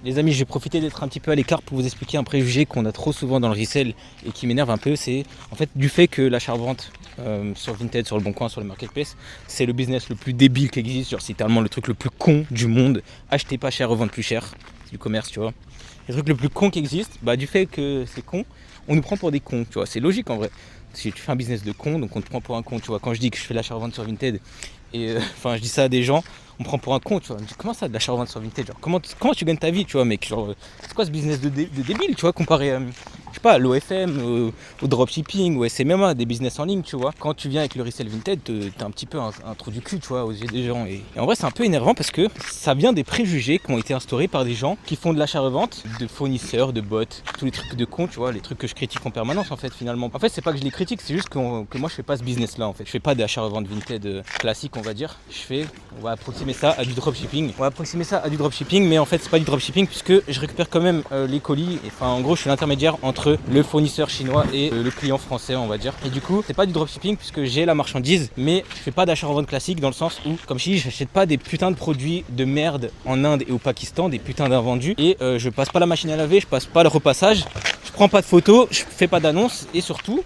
Les amis, je vais profiter d'être un petit peu à l'écart pour vous expliquer un préjugé qu'on a trop souvent dans le resell et qui m'énerve un peu. C'est en fait du fait que l'achat-revente sur Vinted, sur le Bon Coin, sur le Marketplace, c'est le business le plus débile qui existe. Genre, c'est littéralement le truc le plus con du monde. Acheter pas cher, revendre plus cher. C'est du commerce, tu vois. Le truc le plus con qui existe, bah, du fait que c'est con, on nous prend pour des cons, tu vois. C'est logique en vrai. Si tu fais un business de con, donc on te prend pour un con, tu vois. Quand je dis que je fais l'achat-revente sur Vinted, et je dis ça à des gens, on me prend pour un con, tu vois. Je me dis, comment ça de l'achat-revente sur Vinted, genre, comment tu gagnes ta vie, tu vois, mec, genre, c'est quoi ce business de débile, tu vois, comparé à, je sais pas, à l'OFM, au dropshipping, au SMMA, des business en ligne, tu vois. Quand tu viens avec le resell Vinted, t'es un petit peu un trou du cul, tu vois, aux yeux des gens. Et en vrai, c'est un peu énervant parce que ça vient des préjugés qui ont été instaurés par des gens qui font de l'achat-revente, de fournisseurs, de bots, tous les trucs de con, tu vois, les trucs que je critique en permanence, en fait, finalement. En fait, c'est pas que je les critique, c'est juste que moi, je fais pas ce business-là, en fait. Je fais pas d'achat-revente Vinted classique, on va dire. On va approximer ça à du dropshipping. Mais en fait, c'est pas du dropshipping puisque je récupère quand même les colis. Enfin, en gros, je suis l'intermédiaire entre le fournisseur chinois et le client français, on va dire. Et du coup, c'est pas du dropshipping puisque j'ai la marchandise, mais je fais pas d'achat-revente classique dans le sens où, comme je dis, j'achète pas des putains de produits de merde en Inde et au Pakistan, des putains d'invendus. Et je passe pas la machine à laver, je passe pas le repassage. Je prends pas de photos, je fais pas d'annonces et surtout,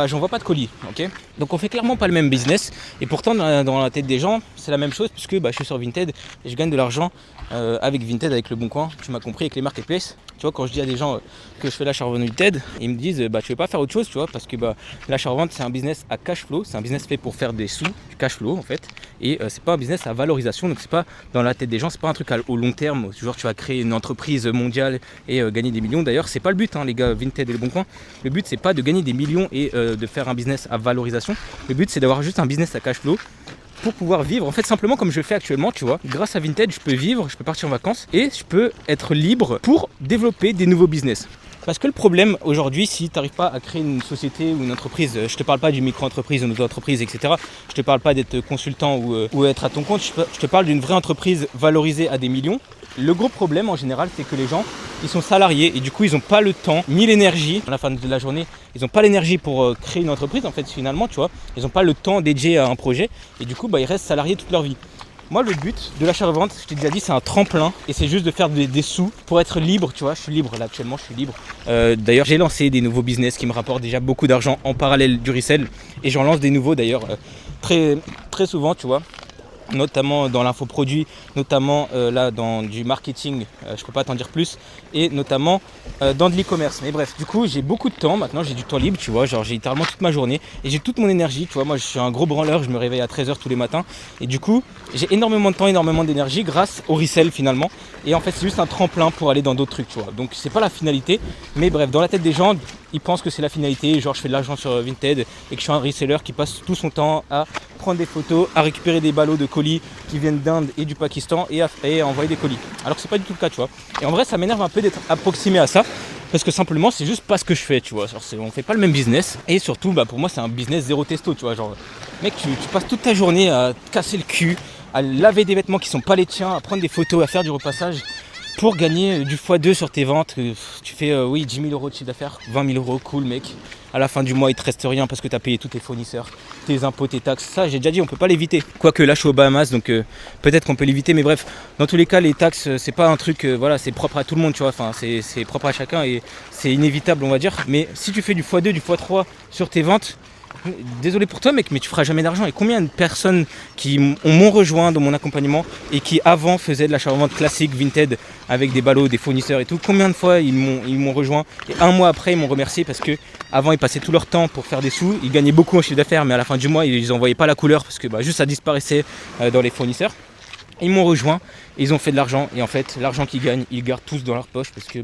j'envoie pas de colis, ok. Donc on fait clairement pas le même business et pourtant dans la tête des gens, c'est la même chose puisque je suis sur Vinted et je gagne de l'argent avec Vinted, avec le Bon Coin, tu m'as compris, avec les marketplaces. Tu vois, quand je dis à des gens que je fais l'achat-revente Vinted, ils me disent tu veux pas faire autre chose, tu vois, parce que l'achat-revente c'est un business à cash flow, c'est un business fait pour faire des sous, du cash flow en fait, et c'est pas un business à valorisation, donc c'est pas dans la tête des gens, c'est pas un truc au long terme, genre tu vas créer une entreprise mondiale et gagner des millions. D'ailleurs, c'est pas le but, hein, les gars, Vinted et le Bon Coin. Le but c'est pas de gagner des millions et de faire un business à valorisation. Le but c'est d'avoir juste un business à cash flow pour pouvoir vivre, en fait, simplement comme je fais actuellement, tu vois. Grâce à Vinted, je peux vivre, je peux partir en vacances et je peux être libre pour développer des nouveaux business. Parce que le problème aujourd'hui, si tu n'arrives pas à créer une société ou une entreprise, je te parle pas d'une micro-entreprise, d'une auto-entreprise, etc. Je te parle pas d'être consultant ou être à ton compte, je te parle d'une vraie entreprise valorisée à des millions. Le gros problème en général, c'est que les gens, ils sont salariés et du coup, ils n'ont pas le temps ni l'énergie. À la fin de la journée, ils n'ont pas l'énergie pour créer une entreprise, en fait, finalement, tu vois. Ils n'ont pas le temps dédié à un projet et du coup, ils restent salariés toute leur vie. Moi, le but de l'achat-revente, je t'ai déjà dit, c'est un tremplin et c'est juste de faire des sous pour être libre, tu vois. Je suis libre là actuellement, je suis libre. D'ailleurs, j'ai lancé des nouveaux business qui me rapportent déjà beaucoup d'argent en parallèle du resell et j'en lance des nouveaux d'ailleurs très, très souvent, tu vois. Notamment dans l'infoproduit, notamment là dans du marketing, je peux pas t'en dire plus, et notamment dans de l'e-commerce. Mais bref, du coup j'ai beaucoup de temps maintenant, j'ai du temps libre, tu vois, genre j'ai littéralement toute ma journée et j'ai toute mon énergie, tu vois. Moi je suis un gros branleur, je me réveille à 13h tous les matins et du coup j'ai énormément de temps, énormément d'énergie grâce au resell finalement. Et en fait c'est juste un tremplin pour aller dans d'autres trucs, tu vois. Donc c'est pas la finalité, mais bref, dans la tête des gens, ils pensent que c'est la finalité, genre je fais de l'argent sur Vinted et que je suis un reseller qui passe tout son temps à prendre des photos, à récupérer des ballots de colis qui viennent d'Inde et du Pakistan et à envoyer des colis. Alors que c'est pas du tout le cas, tu vois. Et en vrai, ça m'énerve un peu d'être approximé à ça parce que simplement, c'est juste pas ce que je fais, tu vois. Genre, on fait pas le même business et surtout, pour moi, c'est un business zéro testo, tu vois. Genre, mec, tu passes toute ta journée à te casser le cul, à laver des vêtements qui sont pas les tiens, à prendre des photos, à faire du repassage pour gagner du x2 sur tes ventes. Tu fais 10 000 euros de chiffre d'affaires, 20 000 euros, cool mec. À la fin du mois, il te reste rien parce que tu as payé tous tes fournisseurs, tes impôts, tes taxes. Ça, j'ai déjà dit, on peut pas l'éviter. Quoique là, je suis aux Bahamas, donc peut-être qu'on peut l'éviter. Mais bref, dans tous les cas, les taxes, c'est pas un truc, c'est propre à tout le monde, tu vois. Enfin, c'est propre à chacun et c'est inévitable, on va dire. Mais si tu fais du x2, du x3 sur tes ventes, désolé pour toi mec, mais tu feras jamais d'argent. Et combien de personnes qui m'ont rejoint dans mon accompagnement et qui avant faisaient de l'achat-revente classique Vinted avec des ballots, des fournisseurs et tout, combien de fois ils m'ont rejoint et un mois après ils m'ont remercié parce que avant ils passaient tout leur temps pour faire des sous, ils gagnaient beaucoup en chiffre d'affaires mais à la fin du mois ils en voyaient pas la couleur parce que juste ça disparaissait dans les fournisseurs. Ils m'ont rejoint, ils ont fait de l'argent et en fait l'argent qu'ils gagnent, ils gardent tous dans leur poche parce que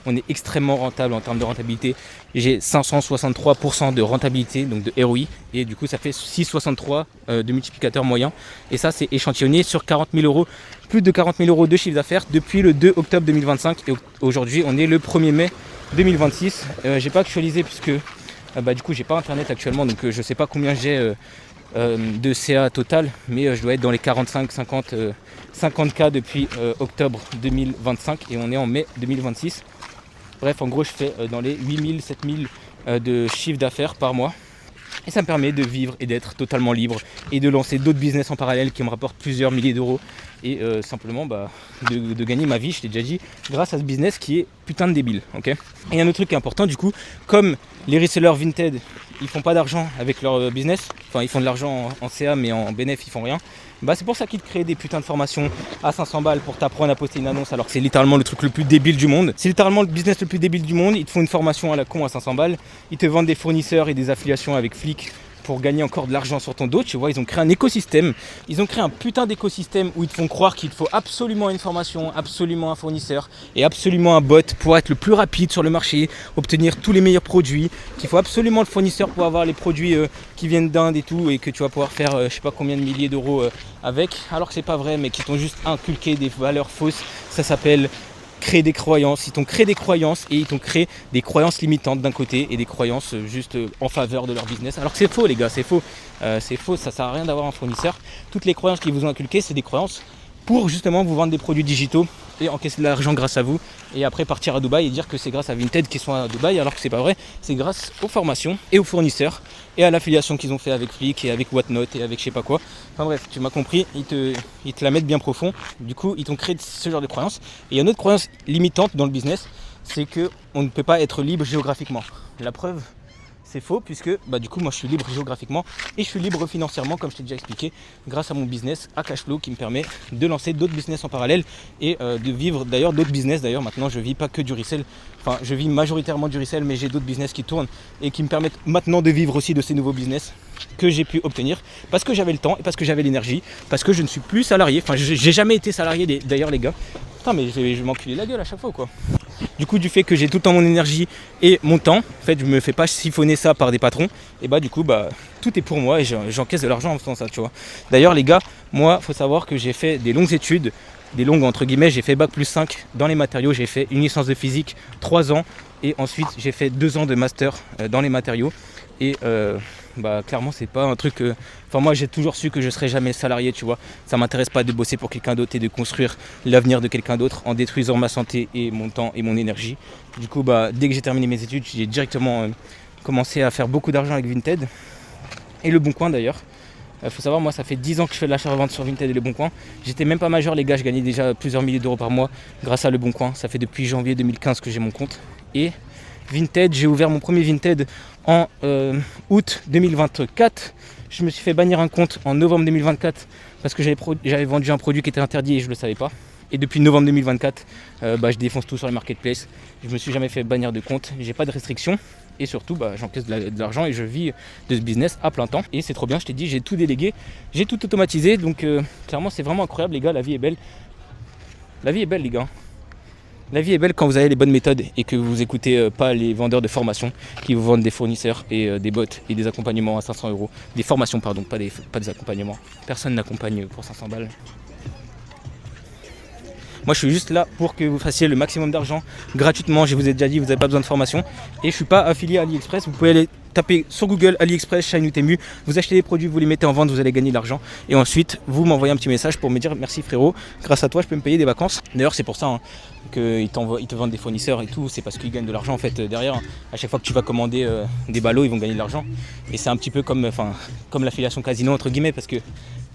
on est extrêmement rentable en termes de rentabilité. J'ai 563% de rentabilité, donc de ROI, et du coup ça fait 6,63 de multiplicateur moyen. Et ça c'est échantillonné sur 40 000 euros, plus de 40 000 euros de chiffre d'affaires depuis le 2 octobre 2025 et aujourd'hui on est le 1er mai 2026. J'ai pas actualisé puisque du coup j'ai pas internet actuellement donc je sais pas combien j'ai de CA total, mais je dois être dans les 50K depuis octobre 2025 et on est en mai 2026. Bref, en gros, je fais dans les 8000, 7000 de chiffre d'affaires par mois. Et ça me permet de vivre et d'être totalement libre et de lancer d'autres business en parallèle qui me rapportent plusieurs milliers d'euros et simplement de gagner ma vie, je t'ai déjà dit, grâce à ce business qui est putain de débile. Okay, et un autre truc qui est important du coup, comme les resellers Vinted, ils font pas d'argent avec leur business, enfin ils font de l'argent en CA mais en bénéf ils font rien. C'est pour ça qu'ils te créent des putains de formations à 500 balles pour t'apprendre à poster une annonce alors que c'est littéralement le truc le plus débile du monde. C'est littéralement le business le plus débile du monde. Ils te font une formation à la con à 500 balles. Ils te vendent des fournisseurs et des affiliations avec Flick pour gagner encore de l'argent sur ton dos, tu vois, ils ont créé un écosystème, ils ont créé un putain d'écosystème où ils te font croire qu'il faut absolument une formation, absolument un fournisseur et absolument un bot pour être le plus rapide sur le marché, obtenir tous les meilleurs produits, qu'il faut absolument le fournisseur pour avoir les produits qui viennent d'Inde et tout et que tu vas pouvoir faire je sais pas combien de milliers d'euros avec, alors que c'est pas vrai, mais qui t'ont juste inculqué des valeurs fausses. Ça s'appelle créer des croyances, ils t'ont créé des croyances et ils t'ont créé des croyances limitantes d'un côté et des croyances juste en faveur de leur business. Alors que c'est faux les gars, c'est faux, ça sert à rien d'avoir un fournisseur. Toutes les croyances qu'ils vous ont inculquées, c'est des croyances pour justement vous vendre des produits digitaux et encaisser de l'argent grâce à vous et après partir à Dubaï et dire que c'est grâce à Vinted qu'ils sont à Dubaï alors que c'est pas vrai, c'est grâce aux formations et aux fournisseurs et à l'affiliation qu'ils ont fait avec Flick et avec Whatnot et avec je sais pas quoi. Enfin bref, tu m'as compris, ils te la mettent bien profond, du coup ils t'ont créé ce genre de croyances. Et il y a une autre croyance limitante dans le business, c'est qu'on ne peut pas être libre géographiquement. La preuve, c'est faux puisque du coup moi je suis libre géographiquement et je suis libre financièrement comme je t'ai déjà expliqué grâce à mon business à Cashflow qui me permet de lancer d'autres business en parallèle et de vivre d'ailleurs d'autres business. D'ailleurs maintenant je vis pas que du resell, enfin je vis majoritairement du resell mais j'ai d'autres business qui tournent et qui me permettent maintenant de vivre aussi de ces nouveaux business que j'ai pu obtenir parce que j'avais le temps et parce que j'avais l'énergie, parce que je ne suis plus salarié, enfin j'ai jamais été salarié d'ailleurs les gars. Putain mais je vais m'enculer la gueule à chaque fois ou quoi. Du coup, du fait que j'ai tout le temps mon énergie et mon temps, en fait, je me fais pas siphonner ça par des patrons. Et du coup, tout est pour moi et j'encaisse de l'argent en faisant ça, tu vois. D'ailleurs, les gars, moi, faut savoir que j'ai fait des longues études, des longues entre guillemets. J'ai fait bac+5 dans les matériaux. J'ai fait une licence de physique, 3 ans, et ensuite j'ai fait 2 ans de master dans les matériaux. Et clairement, c'est pas un truc. Moi, j'ai toujours su que je serais jamais salarié, tu vois. Ça m'intéresse pas de bosser pour quelqu'un d'autre et de construire l'avenir de quelqu'un d'autre en détruisant ma santé et mon temps et mon énergie. Du coup, dès que j'ai terminé mes études, j'ai directement commencé à faire beaucoup d'argent avec Vinted et Le Bon Coin d'ailleurs. Faut savoir, moi, ça fait 10 ans que je fais de l'achat-revente sur Vinted et Le Bon Coin. J'étais même pas majeur, les gars. Je gagnais déjà plusieurs milliers d'euros par mois grâce à Le Bon Coin. Ça fait depuis janvier 2015 que j'ai mon compte. Et Vinted, j'ai ouvert mon premier Vinted en août 2024. Je me suis fait bannir un compte en novembre 2024 parce que j'avais vendu un produit qui était interdit et je ne le savais pas. Et depuis novembre 2024, je défonce tout sur les marketplaces. Je me suis jamais fait bannir de compte, j'ai pas de restrictions. Et surtout, j'encaisse de l'argent et je vis de ce business à plein temps. Et c'est trop bien, je t'ai dit, j'ai tout délégué, j'ai tout automatisé. Donc clairement, c'est vraiment incroyable les gars, la vie est belle. La vie est belle les gars. La vie est belle quand vous avez les bonnes méthodes et que vous écoutez pas les vendeurs de formation qui vous vendent des fournisseurs et des bots et des accompagnements à 500 euros. Des formations pardon, pas des accompagnements. Personne n'accompagne pour 500 balles. Moi je suis juste là pour que vous fassiez le maximum d'argent gratuitement. Je vous ai déjà dit, vous n'avez pas besoin de formation. Et je ne suis pas affilié à AliExpress. Vous pouvez aller taper sur Google AliExpress, Shine ou Temu. Vous achetez des produits, vous les mettez en vente, vous allez gagner de l'argent. Et ensuite, vous m'envoyez un petit message pour me dire merci frérot, grâce à toi je peux me payer des vacances. D'ailleurs c'est pour ça qu'ils te vendent des fournisseurs et tout. C'est parce qu'ils gagnent de l'argent en fait derrière. À chaque fois que tu vas commander des ballots, ils vont gagner de l'argent. Et c'est un petit peu comme l'affiliation casino entre guillemets parce que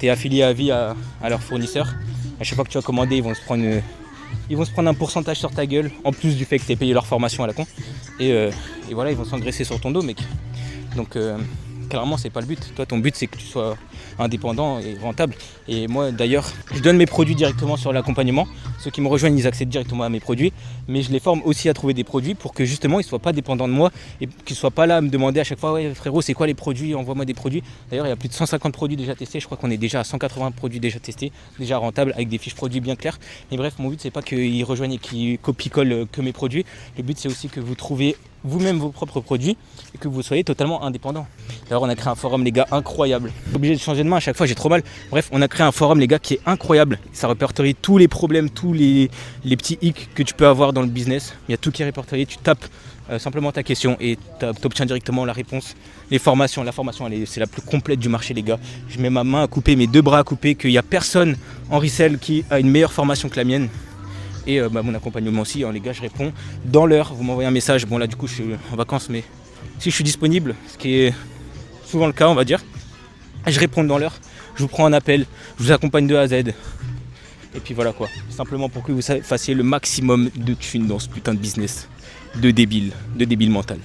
tu es affilié à vie à leurs fournisseurs. À chaque fois que tu vas commander, ils vont se prendre un pourcentage sur ta gueule, en plus du fait que tu aies payé leur formation à la con. Et voilà, ils vont s'engraisser sur ton dos, mec. Donc, clairement, c'est pas le but. Toi, ton but, c'est que tu sois indépendant et rentable. Et moi, d'ailleurs, je donne mes produits directement sur l'accompagnement. Ceux qui me rejoignent, ils accèdent directement à mes produits. Mais je les forme aussi à trouver des produits pour que justement, ils ne soient pas dépendants de moi et qu'ils ne soient pas là à me demander à chaque fois, ouais, frérot, c'est quoi les produits? Envoie-moi des produits. D'ailleurs, il y a plus de 150 produits déjà testés. Je crois qu'on est déjà à 180 produits déjà testés, déjà rentables, avec des fiches produits bien claires. Mais bref, mon but, c'est pas qu'ils rejoignent et qu'ils copient-collent que mes produits. Le but, c'est aussi que vous trouvez vous-même vos propres produits et que vous soyez totalement indépendant. D'ailleurs, on a créé un forum, les gars, incroyable. Obligé de changer de main à chaque fois, j'ai trop mal. Bref, on a créé un forum, les gars, qui est incroyable. Ça répertorie tous les problèmes, tous les petits hicks que tu peux avoir dans le business. Il y a tout qui est répertorié. Tu tapes simplement ta question et tu obtiens directement la réponse. Les formations, la formation, c'est la plus complète du marché, les gars. Je mets ma main à couper, mes 2 bras à couper, qu'il n'y a personne en resell qui a une meilleure formation que la mienne. Et mon accompagnement aussi, les gars, je réponds dans l'heure. Vous m'envoyez un message. Bon, là, du coup, je suis en vacances, mais si je suis disponible, ce qui est souvent le cas, on va dire, je réponds dans l'heure. Je vous prends un appel, je vous accompagne de A à Z. Et puis voilà quoi, simplement pour que vous fassiez le maximum de thunes dans ce putain de business de débile mental.